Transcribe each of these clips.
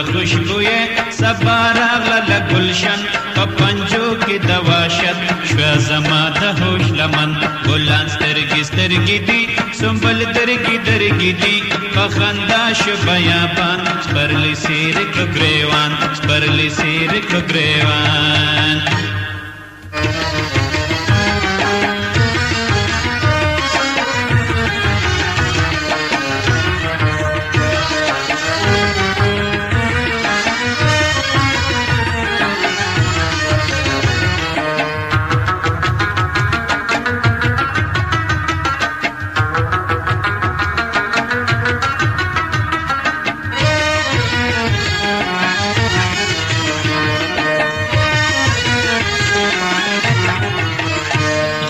खुशबुए सबा रागला गुलशन په پنجو کې د واشت شوه زما د هوش لمن ګلان سترګې سترګې دي سنبل درګې درګې دي په خندا شو بیابان سپرلی سیر کړو ګریوان سپرلی سیر کړو ګریوان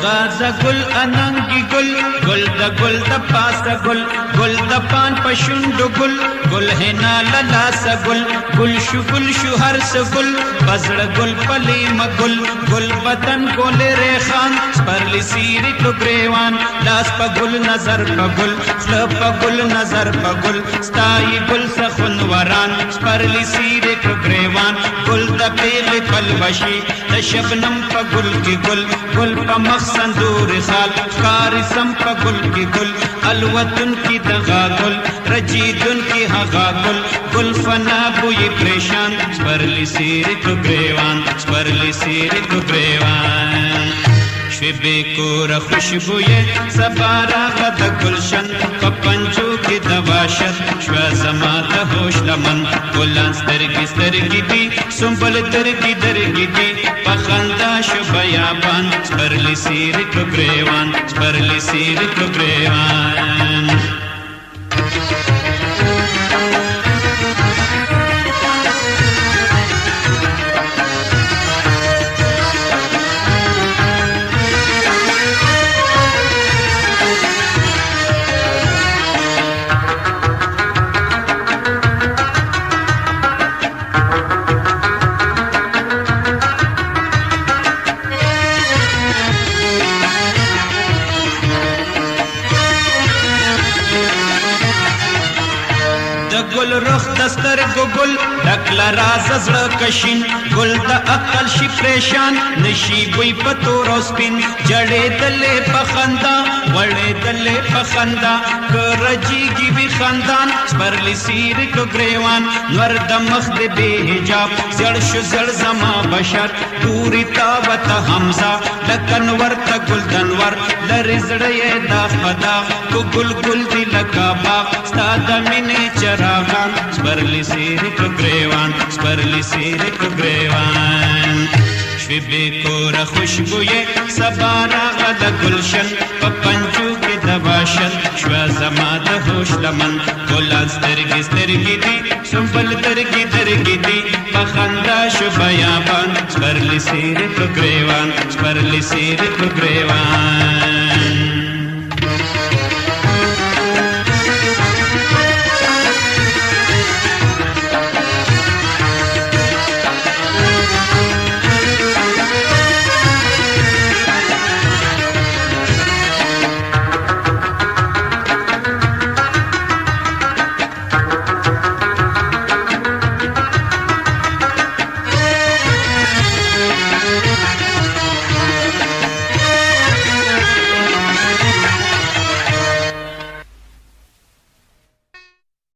غازه گل اننگی گل گل دا گل دا پاسا گل گل دا پان پشندو گل گل هنا للاسا گل گل شو هر سا گل بزر گل پلیم گل گل بدن گل ریخان سپرلی سیری کلو گریوان لاس پا گل نظر پا گل سل پا گل نظر پا گل ستائی گل سخن وران سپرلی سیری کلو گریوان گل دا پیغ پلوشی دا شبنم پا گل کی گل گل پا مخصندور خال کاری سم پا گل کی گل الوطن کی دغا گل رجیدن کی حقا گل گل فنا بوئی پریشان سپرلی سیری کلو گریوان سپرلی سیری کلو گریوان شبے کور خوشبوئے سبارا غد گلشن پا پنجو کی دواشت شوہ زما دا ہوش لمن گلان سترگی سترگی دی سنبل درگی درگی دی پا خندا شو بیابان سپرلی سیری کلو گریوان سپرلی سیری کلو گریوان گل رخ دستر گل ڈکلا راز زړه کشین گل د عقل شي پریشان نشي بوی پتو روسپین جړې دلې پخندا وړې دلې پخندا کرجیږي وی خاندان سپرلی سیر کلو گریوان نور د مخ دې بے حجاب زړ شو زړ زما بشر پوری تاوت حمزه لکن ورته گل دنور لری زړې دا خدا کو گل گل دی لکا باغ ستاد مینه چراغان سپرلی سیری کلو گریوان سپرلی سیری کلو گریوان شبے کور خوشبوئے سبارا غد گلشن پا پنجو کی دواشت شوہ زما دا ہوش لمن گلان سترگی سترگی دی سنبل درگی درگی دی پا خندا شو بیابان سپرلی سیری کلو گریوان سپرلی سیری کلو گریوان